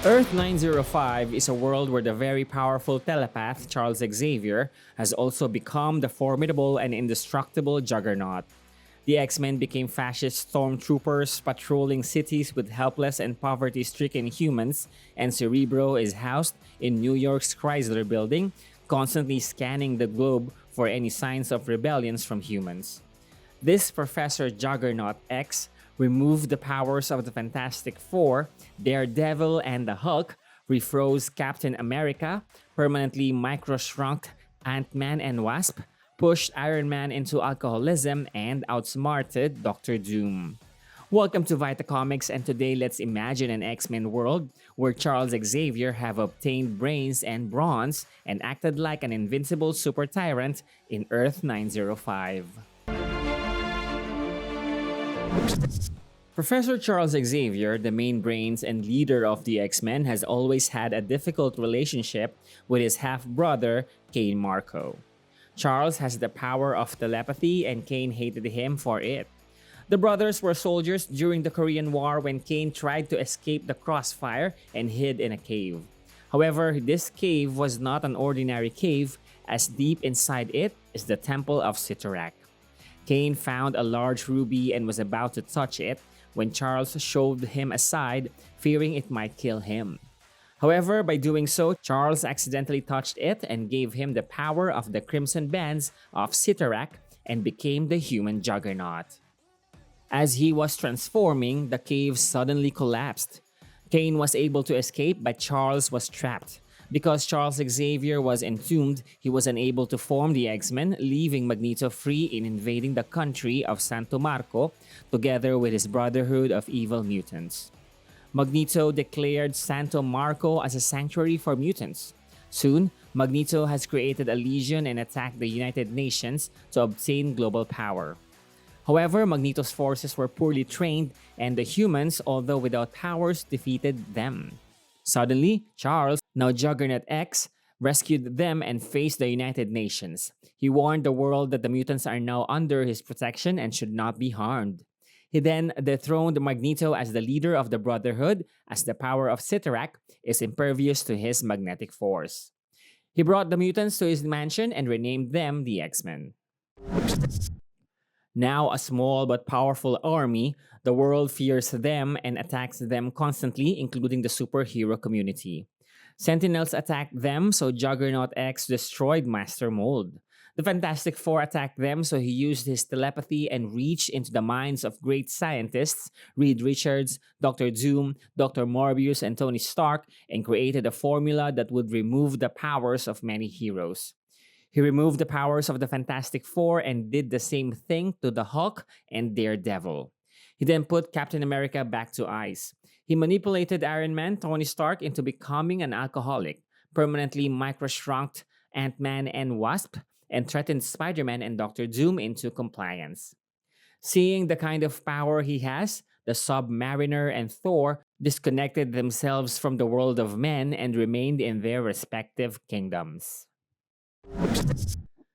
Earth 905 is a world where the very powerful telepath Charles Xavier has also become the formidable and indestructible Juggernaut. The X-Men became fascist stormtroopers patrolling cities with helpless and poverty-stricken humans, and Cerebro is housed in New York's Chrysler Building, constantly scanning the globe for any signs of rebellions from humans. This Professor Juggernaut X removed the powers of the Fantastic Four, Daredevil, and the Hulk, refroze Captain America, permanently micro-shrunk Ant-Man and Wasp, pushed Iron Man into alcoholism, and outsmarted Doctor Doom. Welcome to Vita Comics, and today let's imagine an X-Men world where Charles Xavier have obtained brains and bronze and acted like an invincible super tyrant in Earth 905. Professor Charles Xavier, the main brains and leader of the X-Men, has always had a difficult relationship with his half-brother, Kane Marco. Charles has the power of telepathy and Kane hated him for it. The brothers were soldiers during the Korean War when Kane tried to escape the crossfire and hid in a cave. However, this cave was not an ordinary cave, as deep inside it is the Temple of Sitarak. Kane found a large ruby and was about to touch it when Charles shoved him aside, fearing it might kill him. However, by doing so, Charles accidentally touched it and gave him the power of the Crimson Bands of Sitarak and became the human Juggernaut. As he was transforming, the cave suddenly collapsed. Kane was able to escape, but Charles was trapped. Because Charles Xavier was entombed, he was unable to form the X-Men, leaving Magneto free in invading the country of Santo Marco, together with his Brotherhood of Evil Mutants. Magneto declared Santo Marco as a sanctuary for mutants. Soon, Magneto has created a legion and attacked the United Nations to obtain global power. However, Magneto's forces were poorly trained, and the humans, although without powers, defeated them. Suddenly, Charles, now Juggernaut X, rescued them and faced the United Nations. He warned the world that the mutants are now under his protection and should not be harmed. He then dethroned Magneto as the leader of the Brotherhood, as the power of Sitarak is impervious to his magnetic force. He brought the mutants to his mansion and renamed them the X-Men. Now a small but powerful army, the world fears them and attacks them constantly, including the superhero community. Sentinels attacked them, so Juggernaut X destroyed Master Mold. The Fantastic Four attacked them, so he used his telepathy and reached into the minds of great scientists, Reed Richards, Doctor Doom, Dr. Morbius, and Tony Stark, and created a formula that would remove the powers of many heroes. He removed the powers of the Fantastic Four and did the same thing to the Hulk and Daredevil. He then put Captain America back to ice. He manipulated Iron Man, Tony Stark, into becoming an alcoholic, permanently micro-shrunk Ant-Man and Wasp, and threatened Spider-Man and Doctor Doom into compliance. Seeing the kind of power he has, the Submariner and Thor disconnected themselves from the world of men and remained in their respective kingdoms.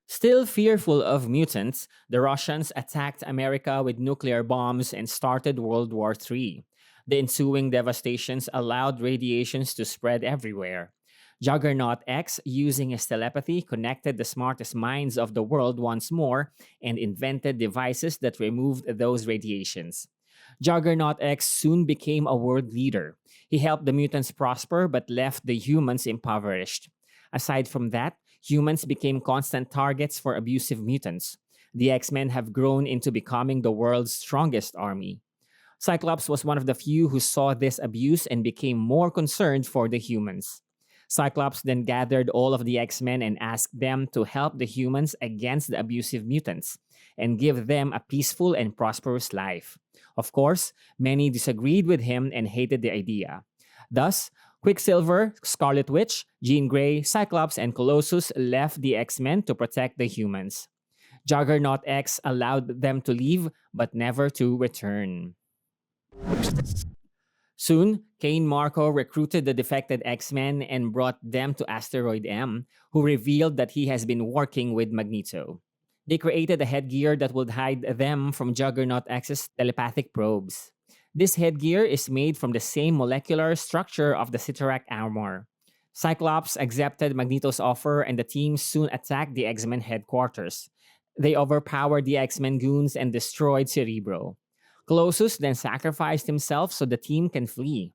Still fearful of mutants, the Russians attacked America with nuclear bombs and started World War III. The ensuing devastations allowed radiations to spread everywhere. Juggernaut X, using his telepathy, connected the smartest minds of the world once more and invented devices that removed those radiations. Juggernaut X soon became a world leader. He helped the mutants prosper but left the humans impoverished. Aside from that, humans became constant targets for abusive mutants. The X-Men have grown into becoming the world's strongest army. Cyclops was one of the few who saw this abuse and became more concerned for the humans. Cyclops then gathered all of the X-Men and asked them to help the humans against the abusive mutants and give them a peaceful and prosperous life. Of course, many disagreed with him and hated the idea. Thus, Quicksilver, Scarlet Witch, Jean Grey, Cyclops, and Colossus left the X-Men to protect the humans. Juggernaut X allowed them to leave, but never to return. Soon, Kane Marco recruited the defected X-Men and brought them to Asteroid M, who revealed that he has been working with Magneto. They created a headgear that would hide them from Juggernaut X's telepathic probes. This headgear is made from the same molecular structure of the Cyttorak armor. Cyclops accepted Magneto's offer and the team soon attacked the X-Men headquarters. They overpowered the X-Men goons and destroyed Cerebro. Colossus then sacrificed himself so the team can flee.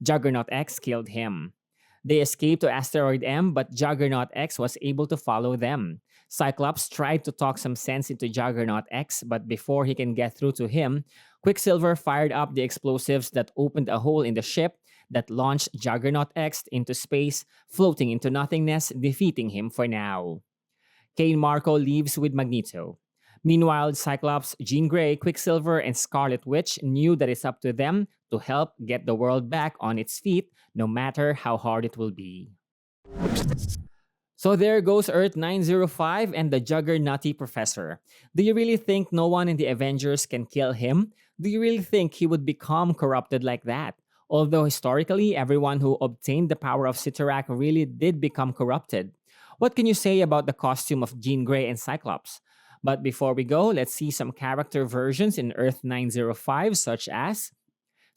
Juggernaut X killed him. They escaped to Asteroid M, but Juggernaut X was able to follow them. Cyclops tried to talk some sense into Juggernaut X, but before he can get through to him, Quicksilver fired up the explosives that opened a hole in the ship that launched Juggernaut X into space, floating into nothingness, defeating him for now. Kane Marco leaves with Magneto. Meanwhile, Cyclops, Jean Grey, Quicksilver, and Scarlet Witch knew that it's up to them to help get the world back on its feet, no matter how hard it will be. So there goes Earth 905 and the Juggernauty Professor. Do you really think no one in the Avengers can kill him? Do you really think he would become corrupted like that? Although historically, everyone who obtained the power of Cyttorak really did become corrupted. What can you say about the costume of Jean Grey and Cyclops? But before we go, let's see some character versions in Earth 905, such as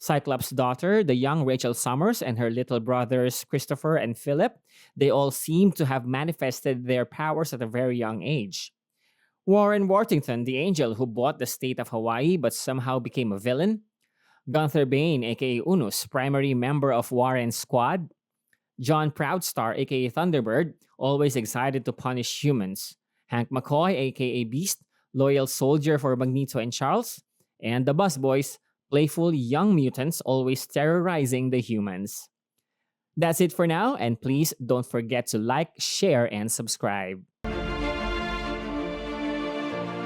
Cyclops' daughter, the young Rachel Summers, and her little brothers Christopher and Philip. They all seem to have manifested their powers at a very young age. Warren Worthington, the angel who bought the state of Hawaii but somehow became a villain. Gunther Bane, aka Unus, primary member of Warren's squad. John Proudstar, aka Thunderbird, always excited to punish humans. Hank McCoy, aka Beast, loyal soldier for Magneto and Charles. And the Busboys, playful young mutants always terrorizing the humans. That's it for now, and please don't forget to like, share, and subscribe.